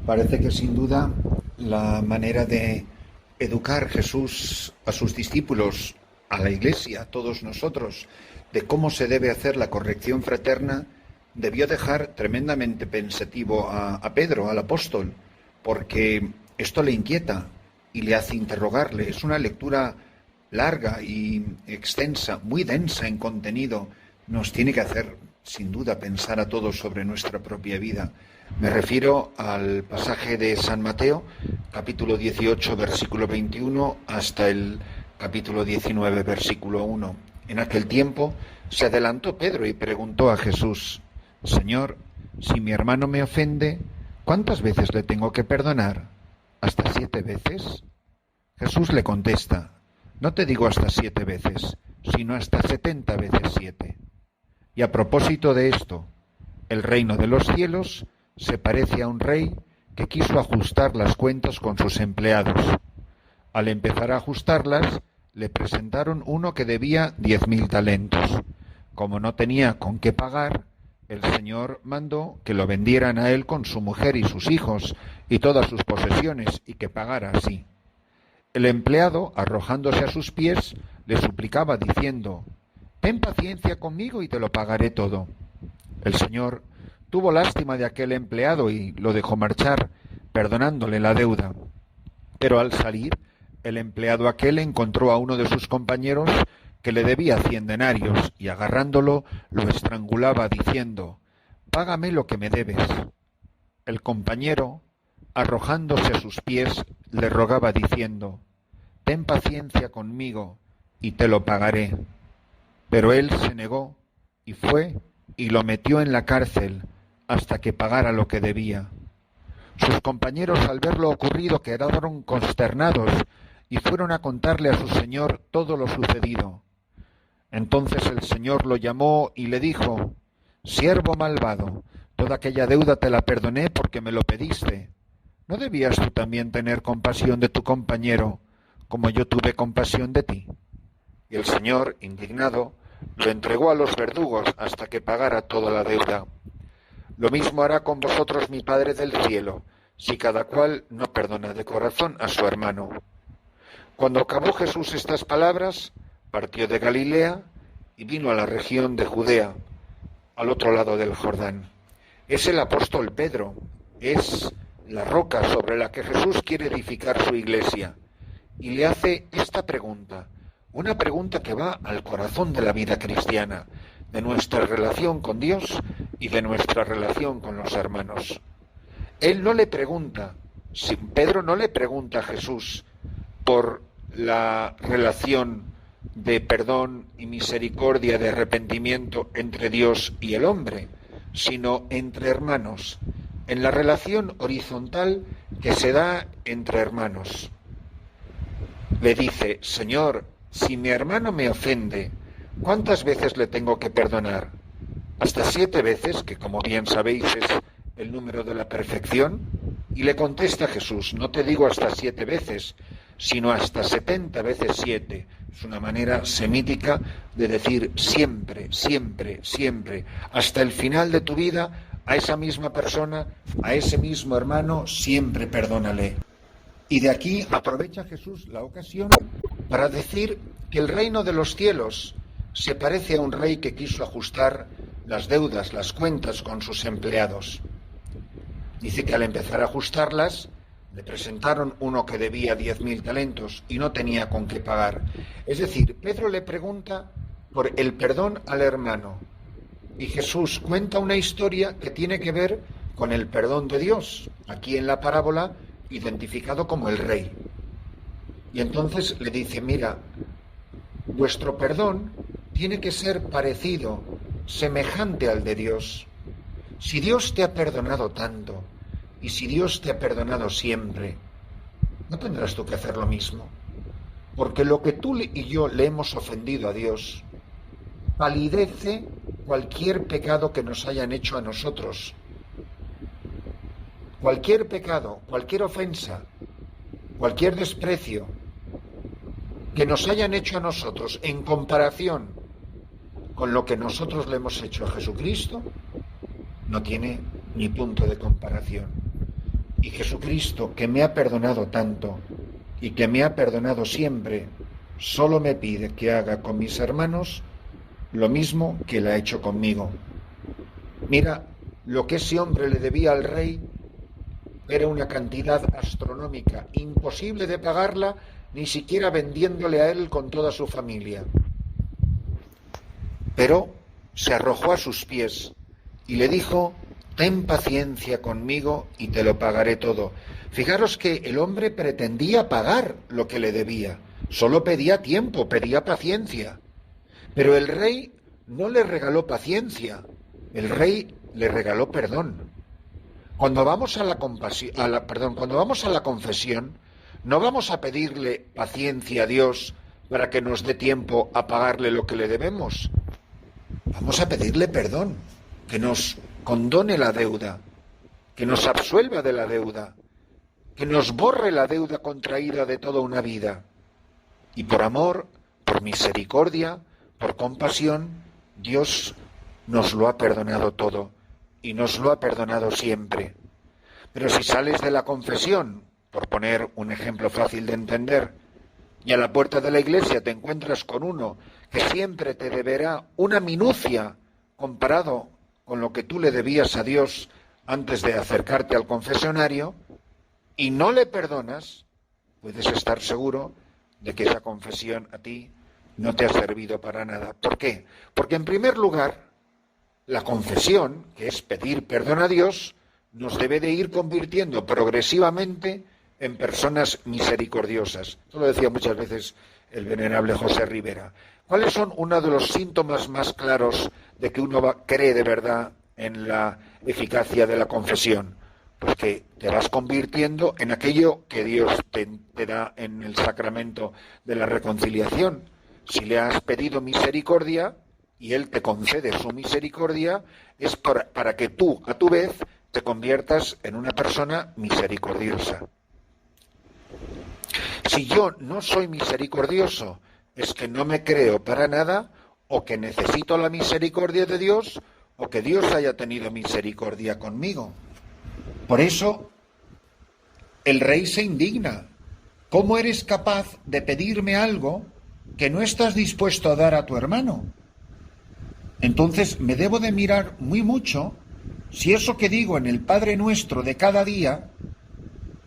Parece que sin duda la manera de educar Jesús a sus discípulos, a la Iglesia, a todos nosotros, de cómo se debe hacer la corrección fraterna, debió dejar tremendamente pensativo a Pedro, al apóstol, porque esto le inquieta y le hace interrogarle. Es una lectura larga y extensa, muy densa en contenido. Nos tiene que hacer, sin duda, pensar a todos sobre nuestra propia vida. Me refiero al pasaje de San Mateo, capítulo 18, versículo 21, hasta el capítulo 19, versículo 1. En aquel tiempo se adelantó Pedro y preguntó a Jesús: Señor, si mi hermano me ofende, ¿cuántas veces le tengo que perdonar? ¿Hasta 7 veces? Jesús le contesta: no te digo hasta 7 veces, sino hasta 70 veces 7. Y a propósito de esto, el reino de los cielos se parece a un rey que quiso ajustar las cuentas con sus empleados. Al empezar a ajustarlas, le presentaron uno que debía 10.000 talentos. Como no tenía con qué pagar, el Señor mandó que lo vendieran a él con su mujer y sus hijos y todas sus posesiones, y que pagara así. El empleado, arrojándose a sus pies, le suplicaba diciendo: ten paciencia conmigo y te lo pagaré todo. El Señor tuvo lástima de aquel empleado y lo dejó marchar, perdonándole la deuda. Pero al salir, el empleado aquel encontró a uno de sus compañeros que le debía 100 denarios, y agarrándolo lo estrangulaba diciendo: págame lo que me debes. El compañero, arrojándose a sus pies, le rogaba diciendo: ten paciencia conmigo y te lo pagaré. Pero él se negó y fue y lo metió en la cárcel hasta que pagara lo que debía. Sus compañeros, al ver lo ocurrido, quedaron consternados y fueron a contarle a su señor todo lo sucedido. Entonces el Señor lo llamó y le dijo: siervo malvado, toda aquella deuda te la perdoné porque me lo pediste. ¿No debías tú también tener compasión de tu compañero, como yo tuve compasión de ti? Y el Señor, indignado, lo entregó a los verdugos hasta que pagara toda la deuda. Lo mismo hará con vosotros mi Padre del cielo, si cada cual no perdona de corazón a su hermano. Cuando acabó Jesús estas palabras, partió de Galilea y vino a la región de Judea, al otro lado del Jordán. Es el apóstol Pedro, es la roca sobre la que Jesús quiere edificar su iglesia, y le hace esta pregunta, una pregunta que va al corazón de la vida cristiana, de nuestra relación con Dios y de nuestra relación con los hermanos. Él no le pregunta, Pedro no le pregunta a Jesús por la relación de perdón y misericordia, de arrepentimiento entre Dios y el hombre, sino entre hermanos, en la relación horizontal que se da entre hermanos. Le dice: Señor, si mi hermano me ofende, ¿cuántas veces le tengo que perdonar? ¿Hasta 7 veces, que como bien sabéis es el número de la perfección? Y le contesta Jesús: no te digo hasta 7 veces, sino hasta 70 veces 7. Es una manera semítica de decir siempre, siempre, siempre, hasta el final de tu vida, a esa misma persona, a ese mismo hermano, siempre perdónale. Y de aquí aprovecha Jesús la ocasión para decir que el reino de los cielos se parece a un rey que quiso ajustar las deudas, las cuentas con sus empleados. Dice que al empezar a ajustarlas, le presentaron uno que debía 10.000 talentos y no tenía con qué pagar. Es decir, Pedro le pregunta por el perdón al hermano, y Jesús cuenta una historia que tiene que ver con el perdón de Dios, aquí en la parábola identificado como el rey. Y entonces le dice: mira, vuestro perdón tiene que ser parecido, semejante al de Dios. Si Dios te ha perdonado tanto, y si Dios te ha perdonado siempre, ¿no tendrás tú que hacer lo mismo? Porque lo que tú y yo le hemos ofendido a Dios palidece cualquier pecado que nos hayan hecho a nosotros. Cualquier pecado, cualquier ofensa, cualquier desprecio que nos hayan hecho a nosotros en comparación con lo que nosotros le hemos hecho a Jesucristo, no tiene ni punto de comparación. Y Jesucristo, que me ha perdonado tanto y que me ha perdonado siempre, solo me pide que haga con mis hermanos lo mismo que él ha hecho conmigo. Mira, lo que ese hombre le debía al rey era una cantidad astronómica, imposible de pagarla ni siquiera vendiéndole a él con toda su familia. Pero se arrojó a sus pies y le dijo: ten paciencia conmigo y te lo pagaré todo. Fijaros que el hombre pretendía pagar lo que le debía, solo pedía tiempo, pedía paciencia. Pero el rey no le regaló paciencia, el rey le regaló perdón. Cuando vamos a la confesión, no vamos a pedirle paciencia a Dios para que nos dé tiempo a pagarle lo que le debemos. Vamos a pedirle perdón, que nos condone la deuda, que nos absuelva de la deuda, que nos borre la deuda contraída de toda una vida. Y por amor, por misericordia, por compasión, Dios nos lo ha perdonado todo y nos lo ha perdonado siempre. Pero si sales de la confesión, por poner un ejemplo fácil de entender, y a la puerta de la iglesia te encuentras con uno que siempre te deberá una minucia comparado con lo que tú le debías a Dios antes de acercarte al confesionario, y no le perdonas, puedes estar seguro de que esa confesión a ti no te ha servido para nada. ¿Por qué? Porque en primer lugar, la confesión, que es pedir perdón a Dios, nos debe de ir convirtiendo progresivamente en personas misericordiosas. Esto lo decía muchas veces el venerable José Rivera. ¿Cuáles son uno de los síntomas más claros de que uno cree de verdad en la eficacia de la confesión? Pues que te vas convirtiendo en aquello que Dios te da en el sacramento de la reconciliación. Si le has pedido misericordia y Él te concede su misericordia, es para que tú, a tu vez, te conviertas en una persona misericordiosa. Si yo no soy misericordioso, es que no me creo para nada, o que necesito la misericordia de Dios, o que Dios haya tenido misericordia conmigo. Por eso, el rey se indigna. ¿Cómo eres capaz de pedirme algo que no estás dispuesto a dar a tu hermano? Entonces me debo de mirar muy mucho si eso que digo en el Padre Nuestro de cada día,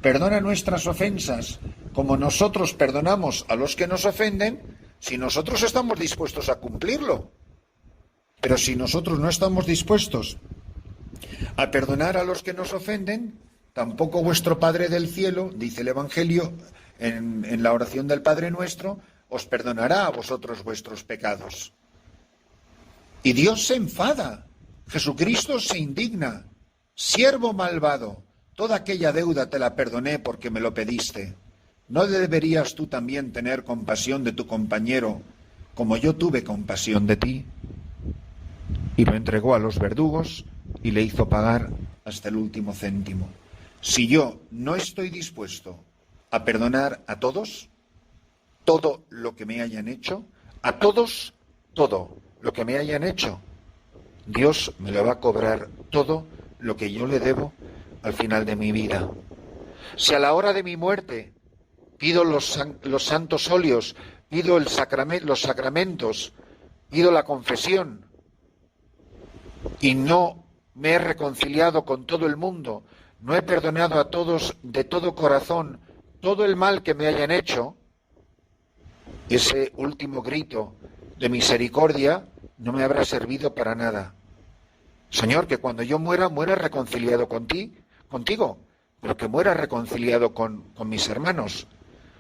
perdona nuestras ofensas como nosotros perdonamos a los que nos ofenden, si nosotros estamos dispuestos a cumplirlo. Pero si nosotros no estamos dispuestos a perdonar a los que nos ofenden, tampoco vuestro Padre del cielo, dice el Evangelio en la oración del Padre Nuestro, os perdonará a vosotros vuestros pecados. Y Dios se enfada, Jesucristo se indigna. Siervo malvado, toda aquella deuda te la perdoné porque me lo pediste. ¿No deberías tú también tener compasión de tu compañero como yo tuve compasión de ti? Y lo entregó a los verdugos y le hizo pagar hasta el último céntimo. Si yo no estoy dispuesto a perdonar a todos, todo lo que me hayan hecho, a todos, todo lo que me hayan hecho, Dios me lo va a cobrar todo lo que yo le debo al final de mi vida. Si a la hora de mi muerte pido los santos óleos, pido los sacramentos, pido la confesión, y no me he reconciliado con todo el mundo, no he perdonado a todos de todo corazón todo el mal que me hayan hecho, ese último grito de misericordia no me habrá servido para nada. Señor, que cuando yo muera reconciliado contigo, pero que muera reconciliado con mis hermanos.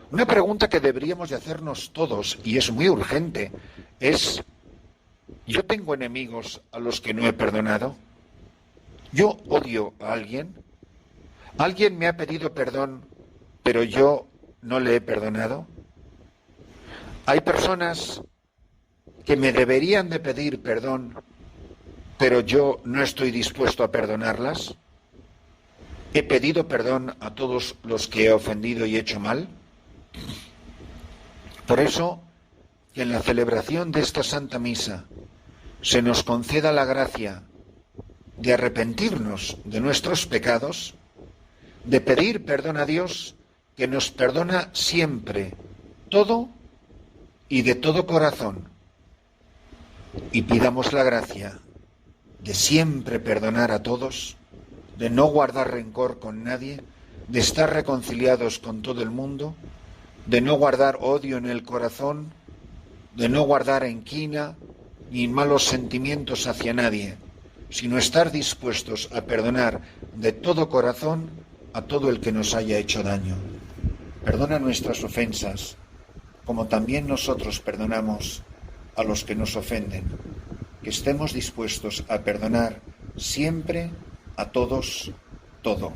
Una pregunta que deberíamos de hacernos todos, y es muy urgente, es: ¿yo tengo enemigos a los que no he perdonado? ¿Yo odio a alguien? ¿Alguien me ha pedido perdón, pero yo no le he perdonado? Hay personas que me deberían de pedir perdón, pero yo no estoy dispuesto a perdonarlas. ¿He pedido perdón a todos los que he ofendido y hecho mal? Por eso, que en la celebración de esta Santa Misa se nos conceda la gracia de arrepentirnos de nuestros pecados, de pedir perdón a Dios, que nos perdona siempre, todo y de todo corazón. Y pidamos la gracia de siempre perdonar a todos, de no guardar rencor con nadie, de estar reconciliados con todo el mundo, de no guardar odio en el corazón, de no guardar enquina ni malos sentimientos hacia nadie, sino estar dispuestos a perdonar de todo corazón a todo el que nos haya hecho daño. Perdona nuestras ofensas, como también nosotros perdonamos a los que nos ofenden. Que estemos dispuestos a perdonar siempre a todos todo.